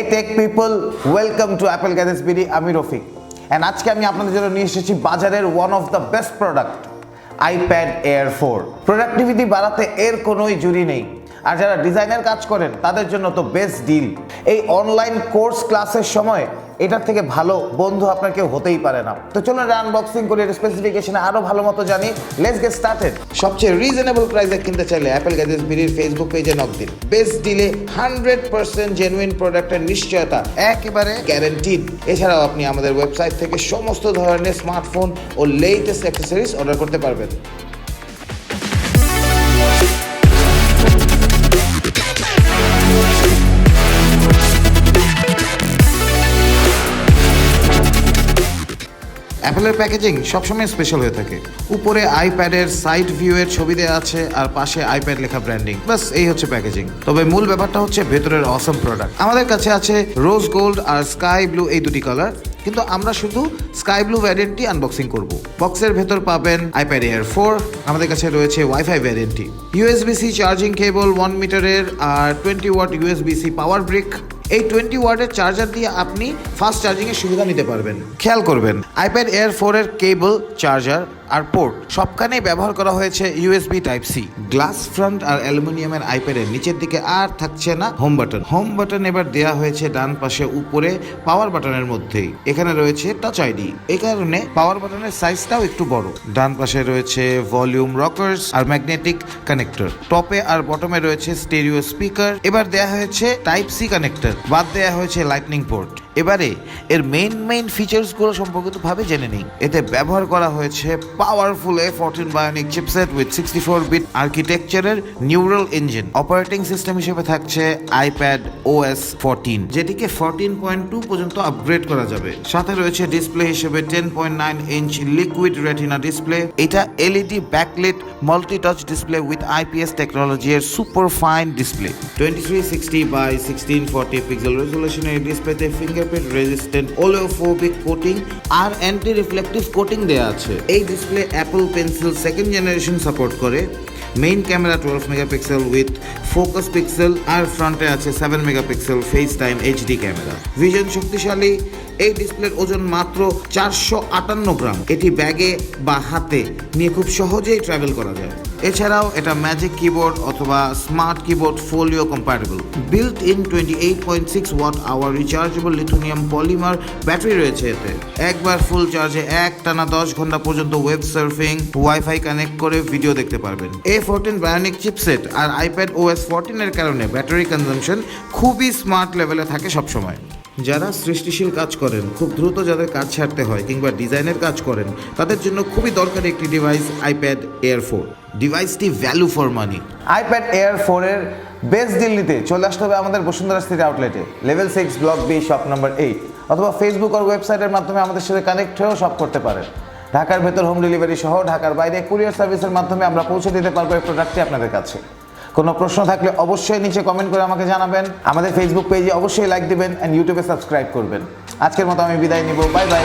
Hey tech people, welcome to Apple Gadgets BD. আমি Rafiq and আজকে আমি আপনাদের জন্য নিয়ে এসেছি বাজারের one of the best product iPad Air 4 productivity বাড়াতে এর কোনোই জুড়ি নেই আর যারা ডিজাইনের কাজ করেন তাদের জন্য তো বেস্ট ডিল এই অনলাইন কোর্স ক্লাসের সময় এটার থেকে ভালো বন্ধু আপনার কেউ হতেই পারে না তো চলুন এটা আনবক্সিং করি এর স্পেসিফিকেশনে আরো ভালো মতো জানি লেটস গেট স্টার্টেড সবচেয়ে রিজনেবল প্রাইসে কিনতে চাইলে অ্যাপল গ্যাজেটস বিডির ফেসবুক পেজে নক দিন বেস্ট ডিলে 100% জেনুইন প্রোডাক্টের নিশ্চয়তা একেবারে গ্যারান্টিড এছাড়াও আপনি আমাদের ওয়েবসাইট থেকে সমস্ত ধরনের স্মার্টফোন ও লেটেস্ট অ্যাক্সেসরিজ অর্ডার করতে পারবেন অ্যাপলের প্যাকেজিং সবসময় স্পেশাল হয়ে থাকে উপরে আইপ্যাডের সাইড ভিউ এর ছবি দেওয়া আছে আর পাশে আইপ্যাড লেখা ব্র্যান্ডিং বাস এই হচ্ছে প্যাকেজিং তবে মূল ব্যাপারটা হচ্ছে ভেতরের অসম প্রোডাক্ট আমাদের কাছে আছে রোজ গোল্ড আর স্কাই ব্লু এই দুটি কালার কিন্তু আমরা শুধু স্কাই ব্লু ভ্যারিয়েন্টটি আনবক্সিং করব বক্সের ভেতর পাবেন আইপ্যাড এয়ার 4 আমাদের কাছে রয়েছে ওয়াইফাই ভ্যারিয়েন্টটি ইউএসবি-সি চার্জিং কেবল 1 মিটারের আর 20 ওয়াট ইউএসবি-সি পাওয়ার ব্রিক এই 20 ওয়াটের চার্জার দিয়ে আপনি ফাস্ট চার্জিংয়ের সুবিধা নিতে পারবেন খেয়াল করবেন আইপ্যাড এয়ার 4 এর কেবল চার্জার আর পোর্ট সবখানেই ব্যবহার করা হয়েছে USB type C glass front আর অ্যালুমিনিয়ামের আইপ্যাডের নিচের দিকে আর থাকছে না হোম বাটন এবার দেয়া হয়েছে ডান পাশে উপরে পাওয়ার বাটনের মধ্যেই এখানে রয়েছে টাচ আইডি এই কারণে পাওয়ার বাটনের সাইজটাও একটু বড় ডান পাশে রয়েছে ভলিউম রকার্স আর ম্যাগনেটিক কানেক্টর টপে আর বটমে রয়েছে স্টেরিও স্পিকার এবার দেয়া হয়েছে টাইপ সি কানেক্টর বাদ দেয়া হয়েছে লাইটনিং পোর্ট এবারে এর মেইন ফিচার্সগুলো সম্পর্কিতভাবে জেনে নিই এতে ব্যবহার করা হয়েছে powerful A14 bionic chipset with 64-বিট আর্কিটেকচারের নিউরাল ইঞ্জিন অপারেটিং সিস্টেম হিসেবে থাকছে আইপ্যাড OS 14 যেটিকে 14.2 পর্যন্ত আপগ্রেড করা যাবে সাথে রয়েছে ডিসপ্লে হিসেবে 10.9 ইঞ্চ লিকুইড রেটিনা ডিসপ্লে এটা LED backlit multi touch display with IPS technology এর super fine display 2360 by 1640 pixel রেজোলিউশনের ডিসপ্লেতে ফিঙ্গারপ্রিন্ট রেজিস্ট্যান্ট ওলেওফোবিক কোটিং আর অ্যান্টি রিফ্লেকটিভ কোটিং দেয়া আছে এই display Apple pencil second generation support করে main camera 12 megapixel with focus pixel আর ফ্রন্টে আছে 7 megapixel face time HD camera vision শক্তিশালী এই ডিসপ্লের ওজন মাত্র 458 গ্রাম এটি ব্যাগে বা হাতে নিয়ে খুব সহজেই ট্রাভেল করা যায় এছাড়াও এটা ম্যাজিক কিবোর্ড অথবা Smart Keyboard Folio compatible built in 28.6 watt hour rechargeable lithium polymer battery রয়েছে এতে একবার ফুল চার্জে টানা 10 ঘন্টা পর্যন্ত ওয়েব সার্ফিং ওয়াইফাই কানেক্ট করে ভিডিও দেখতে পারবেন A14 বায়োনিক চিপসেট আর আইপ্যাড OS 14 এর কারণে ব্যাটারি কনজাম্পশন খুবই স্মার্ট লেভেলে থাকে সবসময় যারা সৃষ্টিশীল কাজ করেন খুব দ্রুত যাদের কাজ ছাড়তে হয় কিংবা ডিজাইনের কাজ করেন তাদের জন্য খুবই দরকারি একটি ডিভাইস আইপ্যাড এয়ার 4 ডিভাইসটি value for money iPad air 4 এর বেস্ট ডিল নিতে চলে আসতে হবে আমাদের বসুন্ধরা সিটি আউটলেটে level 6 block B shop number 8 অথবা ফেসবুক আর ওয়েবসাইটের মাধ্যমে আমাদের সাথে কানেক্ট হয়েও শপ করতে পারেন ঢাকার ভেতর হোম ডেলিভারি সহ ঢাকার বাইরে কুরিয়ার সার্ভিসের মাধ্যমে আমরা পৌঁছে দিতে পারবো এই প্রোডাক্টটি আপনাদের কাছে কোনো প্রশ্ন থাকলে অবশ্যই নিচে কমেন্ট করে আমাকে জানাবেন আমাদের ফেসবুক পেজে অবশ্যই লাইক দিবেন এন্ড ইউটিউবে সাবস্ক্রাইব করবেন আজকের মতো আমি বিদায় নিব বাই বাই